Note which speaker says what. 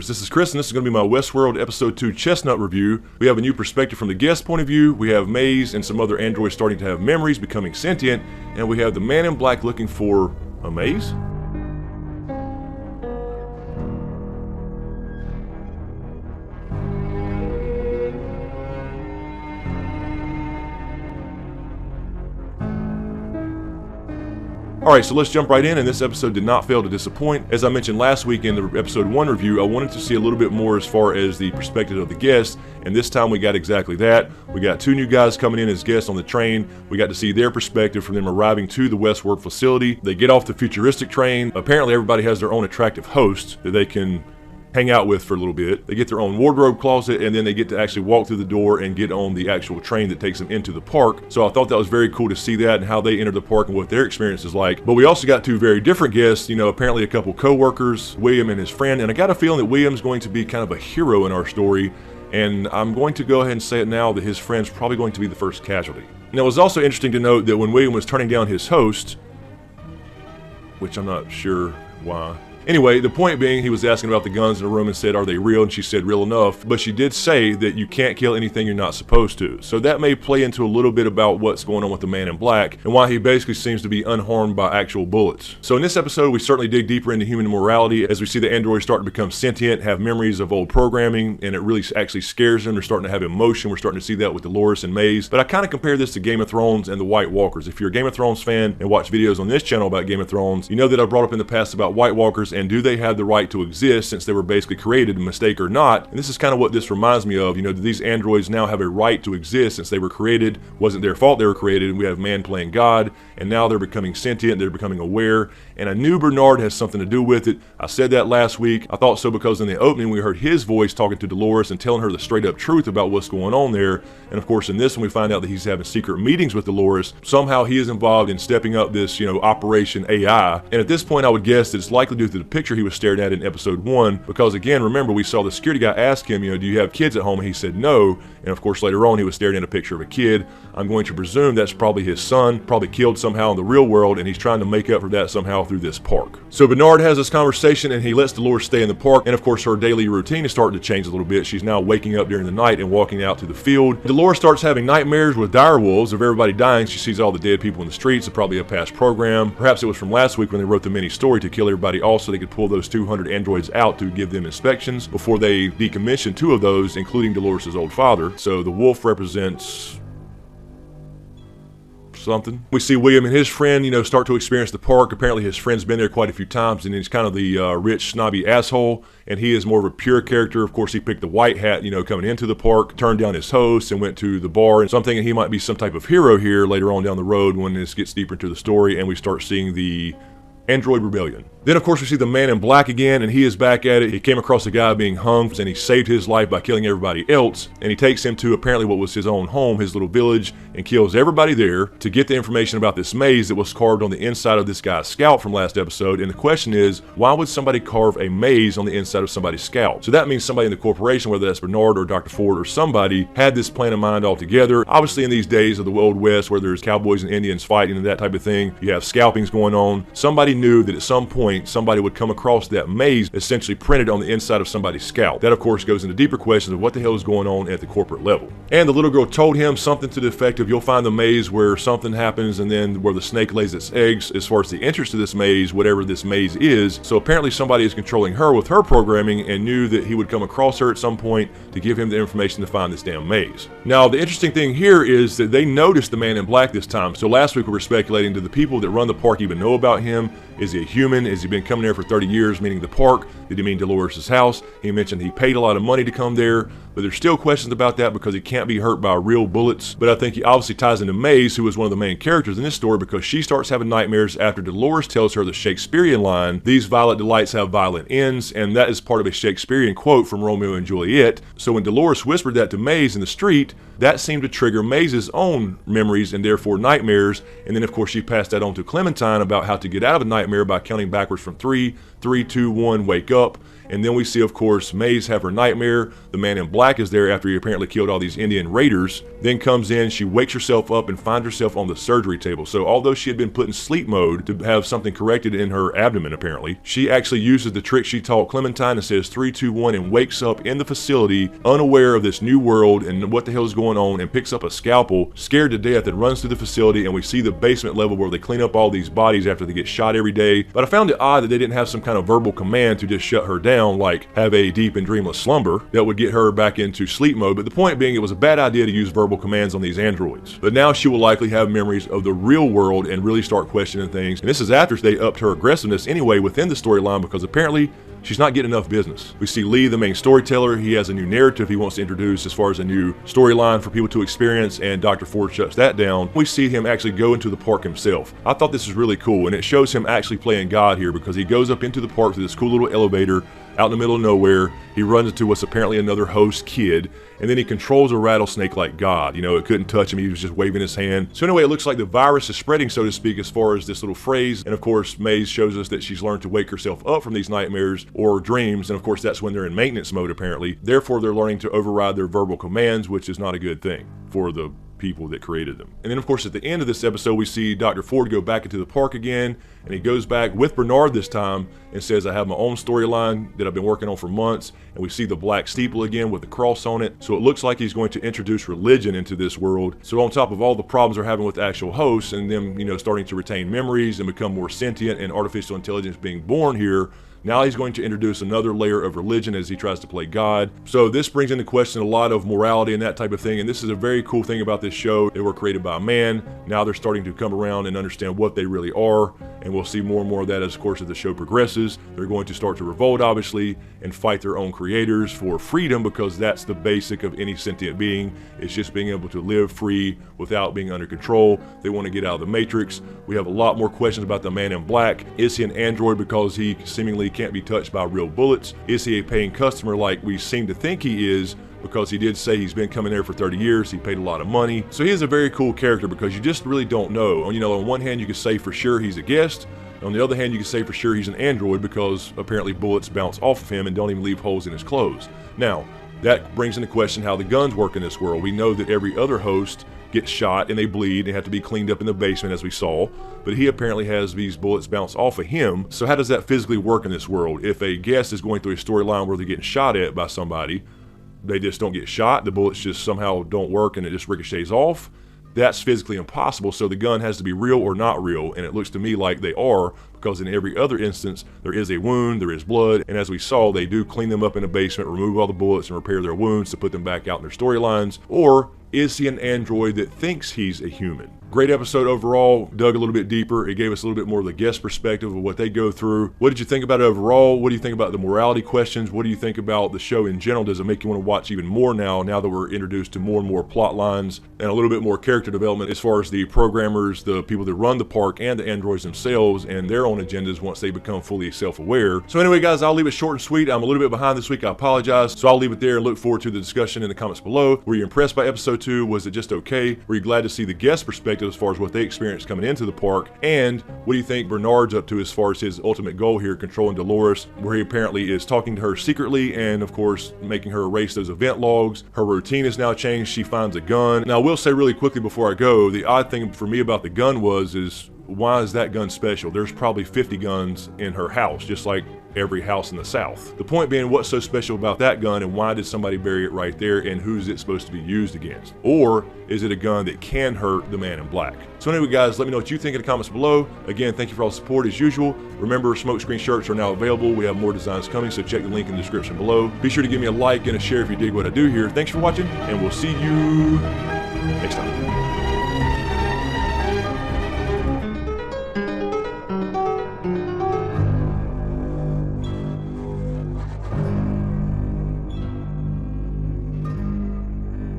Speaker 1: viewers, this is Chris and this is going to be my Westworld episode 2 Chestnut review. We have a new perspective from the guest point of view, we have Maze and some other androids starting to have memories, becoming sentient, and we have the man in black looking for a maze? Alright, so let's jump right in, and this episode did not fail to disappoint. As I mentioned last week in the episode 1 review, I wanted to see a little bit more as far as the perspective of the guests, and this time we got exactly that. We got 2 new guys coming in as guests on the train. We got to see their perspective from them arriving to the Westworld facility. They get off the futuristic train. Apparently everybody has their own attractive host that they can hang out with for a little bit. They get their own wardrobe closet, and then they get to actually walk through the door and get on the actual train that takes them into the park. So I thought that was very cool to see that and how they entered the park and what their experience is like. But we also got 2 very different guests, apparently a couple co-workers, William and his friend, and I got a feeling that William's going to be kind of a hero in our story, and I'm going to go ahead and say it now that his friend's probably going to be the first casualty. Now, it was also interesting to note that when William was turning down his host, which I'm not sure why. Anyway, the point being, he was asking about the guns in the room and said, are they real? And she said, real enough. But she did say that you can't kill anything you're not supposed to. So that may play into a little bit about what's going on with the man in black and why he basically seems to be unharmed by actual bullets. So in this episode, we certainly dig deeper into human morality as we see the androids start to become sentient, have memories of old programming, and it really actually scares them. They're starting to have emotion. We're starting to see that with Dolores and Maze. But I kind of compare this to Game of Thrones and the White Walkers. If you're a Game of Thrones fan and watch videos on this channel about Game of Thrones, you know that I brought up in the past about White Walkers and do they have the right to exist since they were basically created, a mistake or not. And this is kind of what this reminds me of. Do these androids now have a right to exist since they were created? Wasn't their fault they were created, and we have man playing God, and now they're becoming sentient, they're becoming aware, and I knew Bernard has something to do with it. I said that last week. I thought so because in the opening we heard his voice talking to Dolores and telling her the straight up truth about what's going on there, and of course in this one we find out that he's having secret meetings with Dolores. Somehow he is involved in stepping up this, Operation AI, and at this point I would guess that it's likely due to the picture he was staring at in episode 1, because again, remember, we saw the security guy ask him, do you have kids at home? And he said no, and of course later on he was staring at a picture of a kid. I'm going to presume that's probably his son, probably killed somehow in the real world, and he's trying to make up for that somehow through this park. So Bernard has this conversation and he lets Dolores stay in the park, and of course her daily routine is starting to change a little bit. She's now waking up during the night and walking out to the field. Dolores starts having nightmares with dire wolves of everybody dying. She sees all the dead people in the streets. It's probably a past program. Perhaps it was from last week when they wrote the mini story to kill everybody off so they could pull those 200 androids out to give them inspections before they decommissioned 2 of those, including Dolores' old father. So the wolf represents something. We see William and his friend, start to experience the park. Apparently his friend's been there quite a few times, and he's kind of the rich, snobby asshole, and he is more of a pure character. Of course, he picked the white hat, coming into the park, turned down his host, and went to the bar, and so I'm thinking he might be some type of hero here later on down the road when this gets deeper into the story, and we start seeing the Android Rebellion. Then of course we see the man in black again, and he is back at it. He came across a guy being hung, and he saved his life by killing everybody else, and he takes him to apparently what was his own home, his little village, and kills everybody there to get the information about this maze that was carved on the inside of this guy's scalp from last episode. And the question is, why would somebody carve a maze on the inside of somebody's scalp? So that means somebody in the corporation, whether that's Bernard or Dr. Ford or somebody, had this plan in mind altogether. Obviously in these days of the Old West where there's cowboys and Indians fighting and that type of thing, you have scalpings going on. Somebody knew that at some point somebody would come across that maze essentially printed on the inside of somebody's scalp. That of course goes into deeper questions of what the hell is going on at the corporate level. And the little girl told him something to the effect of, you'll find the maze where something happens and then where the snake lays its eggs as far as the entrance to this maze, whatever this maze is. So apparently somebody is controlling her with her programming and knew that he would come across her at some point to give him the information to find this damn maze. Now the interesting thing here is that they noticed the man in black this time. So last week we were speculating, do the people that run the park even know about him? Is he a human? Has he been coming there for 30 years, meaning the park? Did he mean Dolores' house? He mentioned he paid a lot of money to come there, but there's still questions about that because he can't be hurt by real bullets. But I think he obviously ties into Maze, who is one of the main characters in this story, because she starts having nightmares after Dolores tells her the Shakespearean line, "These violent delights have violent ends," and that is part of a Shakespearean quote from Romeo and Juliet. So when Dolores whispered that to Maze in the street, that seemed to trigger Maze's own memories and therefore nightmares. And then of course she passed that on to Clementine about how to get out of a nightmare by counting backwards from 3, 3, 2, 1, wake up. And then we see, of course, Maze have her nightmare. The man in black is there after he apparently killed all these Indian raiders. Then comes in, she wakes herself up and finds herself on the surgery table. So although she had been put in sleep mode to have something corrected in her abdomen apparently, she actually uses the trick she taught Clementine and says 3, 2, 1 and wakes up in the facility unaware of this new world and what the hell is going on, and picks up a scalpel, scared to death, and runs through the facility. And we see the basement level where they clean up all these bodies after they get shot every day. But I found it odd that they didn't have some kind of verbal command to just shut her down, like have a deep and dreamless slumber that would get her back into sleep mode. But the point being, it was a bad idea to use verbal commands on these androids. But now she will likely have memories of the real world and really start questioning things. And this is after they upped her aggressiveness anyway within the storyline, because apparently she's not getting enough business. We see Lee, the main storyteller. He has a new narrative he wants to introduce as far as a new storyline for people to experience, and Dr. Ford shuts that down. We see him actually go into the park himself. I thought this was really cool, and it shows him actually playing God here, because he goes up into the park through this cool little elevator out in the middle of nowhere. He runs into what's apparently another host kid, and then he controls a rattlesnake like God. You know, it couldn't touch him, he was just waving his hand. So anyway, it looks like the virus is spreading, so to speak, as far as this little phrase. And of course, Maze shows us that she's learned to wake herself up from these nightmares or dreams, and of course that's when they're in maintenance mode apparently. Therefore, they're learning to override their verbal commands, which is not a good thing for the people that created them. And then of course at the end of this episode, we see Dr. Ford go back into the park again, and he goes back with Bernard this time and says, I have my own storyline that I've been working on for months. And we see the black steeple again with the cross on it. So it looks like he's going to introduce religion into this world. So on top of all the problems they're having with actual hosts and them, you know, starting to retain memories and become more sentient and artificial intelligence being born here, now he's going to introduce another layer of religion as he tries to play God. So this brings into question a lot of morality and that type of thing. And this is a very cool thing about this show. They were created by a man. Now they're starting to come around and understand what they really are. And we'll see more and more of that as, of course, as the show progresses. They're going to start to revolt, obviously, and fight their own creators for freedom, because that's the basic of any sentient being. It's just being able to live free without being under control. They want to get out of the matrix. We have a lot more questions about the man in black. Is he an android because he seemingly can't be touched by real bullets? Is he a paying customer like we seem to think he is? Because he did say he's been coming there for 30 years, he paid a lot of money. So he is a very cool character, because you just really don't know. You know, on one hand you could say for sure he's a guest. On the other hand, you can say for sure he's an android, because apparently bullets bounce off of him and don't even leave holes in his clothes. Now, that brings into question how the guns work in this world. We know that every other host gets shot and they bleed. They have to be cleaned up in the basement, as we saw. But he apparently has these bullets bounce off of him. So how does that physically work in this world? If a guest is going through a storyline where they're getting shot at by somebody, they just don't get shot, the bullets just somehow don't work and it just ricochets off, that's physically impossible. So the gun has to be real or not real, and it looks to me like they are, because in every other instance there is a wound, there is blood, and as we saw, they do clean them up in the basement, remove all the bullets and repair their wounds to put them back out in their storylines. Or is he an android that thinks he's a human? Great episode overall. Dug a little bit deeper. It gave us a little bit more of the guest perspective of what they go through. What did you think about it overall? What do you think about the morality questions? What do you think about the show in general? Does it make you want to watch even more now that we're introduced to more and more plot lines and a little bit more character development as far as the programmers, the people that run the park, and the androids themselves and their own agendas once they become fully self-aware? So anyway, guys, I'll leave it short and sweet. I'm a little bit behind this week. I apologize. So I'll leave it there and look forward to the discussion in the comments below. Were you impressed by episode 2? Was it just okay? Were you glad to see the guest perspective as far as what they experienced coming into the park? And what do you think Bernard's up to as far as his ultimate goal here, controlling Dolores, where he apparently is talking to her secretly and of course making her erase those event logs? Her routine has now changed. She finds a gun. Now I will say really quickly before I go, the odd thing for me about the gun is why is that gun special? There's probably 50 guns in her house, just like every house in the South. The point being, what's so special about that gun, and why did somebody bury it right there, and who's it supposed to be used against? Or is it a gun that can hurt the man in black? So anyway, guys, let me know what you think in the comments below. Again, thank you for all the support as usual. Remember, smokescreen shirts are now available. We have more designs coming, so check the link in the description below. Be sure to give me a like and a share if you dig what I do here. Thanks for watching, and we'll see you next time.